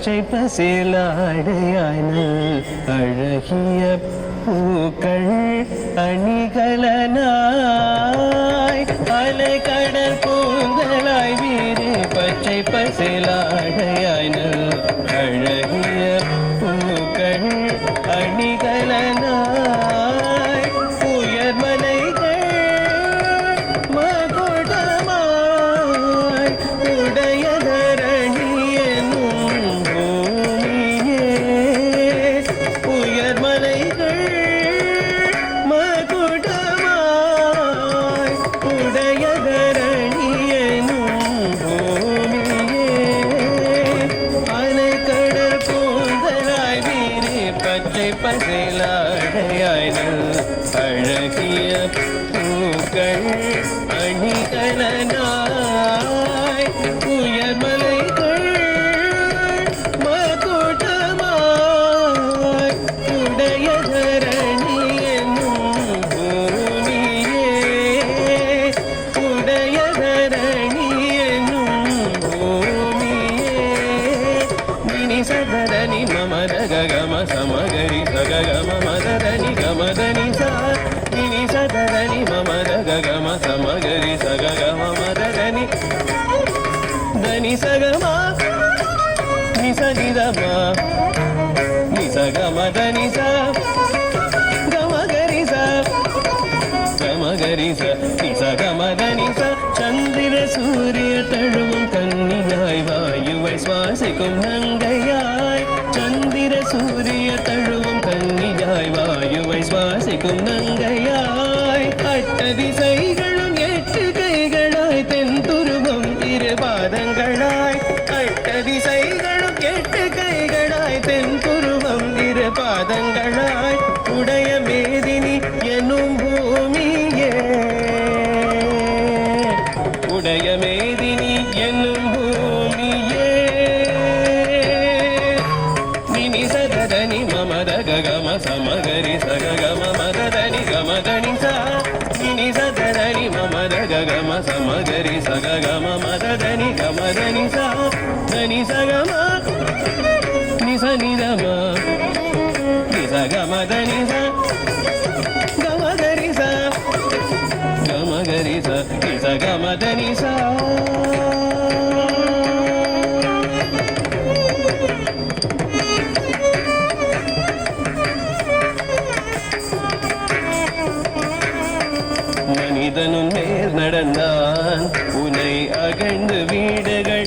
பச்சை பசேலாடையான அழகிய பூக்கள் அணிகலனாய் அலைகடல் பூங்களாய் வீரே பச்சை பசேலாடையான அழகிய பூக்கள் அணிகலனாய் உயர்மலைகள் மகுடமாய் உடைய தரணி என்னும் பூமியே உயர்மலைகள் மகுடமாய் உடைய தரணி என்னும் பூமியே அலைக்கடல் பூந்தலாய் வீரே பச்சை பசேலாடையான அழகிய பூக்கள் அணிகலனாய் உயர்மலைகள் மகுடமாய் உடைய தரணி என்னும் பூமியே உடைய தரணி என்னும் பூமியே நினி சதரணி மமரக கம சமகரி சககம மதரணி கமதனி சா நினி சதரணி மமரக கம சமகரி சககம மதரணி தனி சகமா நிசகிதமா நிசகம தனி சா கமகரி சா கமகரி ச நிசகம தனி ச சந்திர சூரிய தழுவும் கன்னியாய் வாயுவை சுவாசிக்கும் நங்கையாய் சந்திர சூரிய தழுவும் கன்னியாய் வாயுவை சுவாசிக்கும் நங்கையாய் அட்டதிசைகளும் எட்டு கைகளாய் தென் துருவம் இரு பாதங்களாய் அட்டதிசைகளும் எட்டு கைகளாய் தென் துருவம் இரு பாதங்களாய் உடைய மேதினி எனும் பூமியே உடைய மேதினி என்னும் பூமியே நினி சதரணி மமரக கம சமகரி சககம மதரணி கமதனி சா நினி சதரணி மமரக கம சமகரி சககம மதரணி கமதனி சா தனி சகம நிச நிதம நிசகம தனி சா கமகரி சா கமகரி ச நிசகம தனி சா மனிதனும் நேர் நடந்தான் உனை அகழ்ந்து வீடுகள்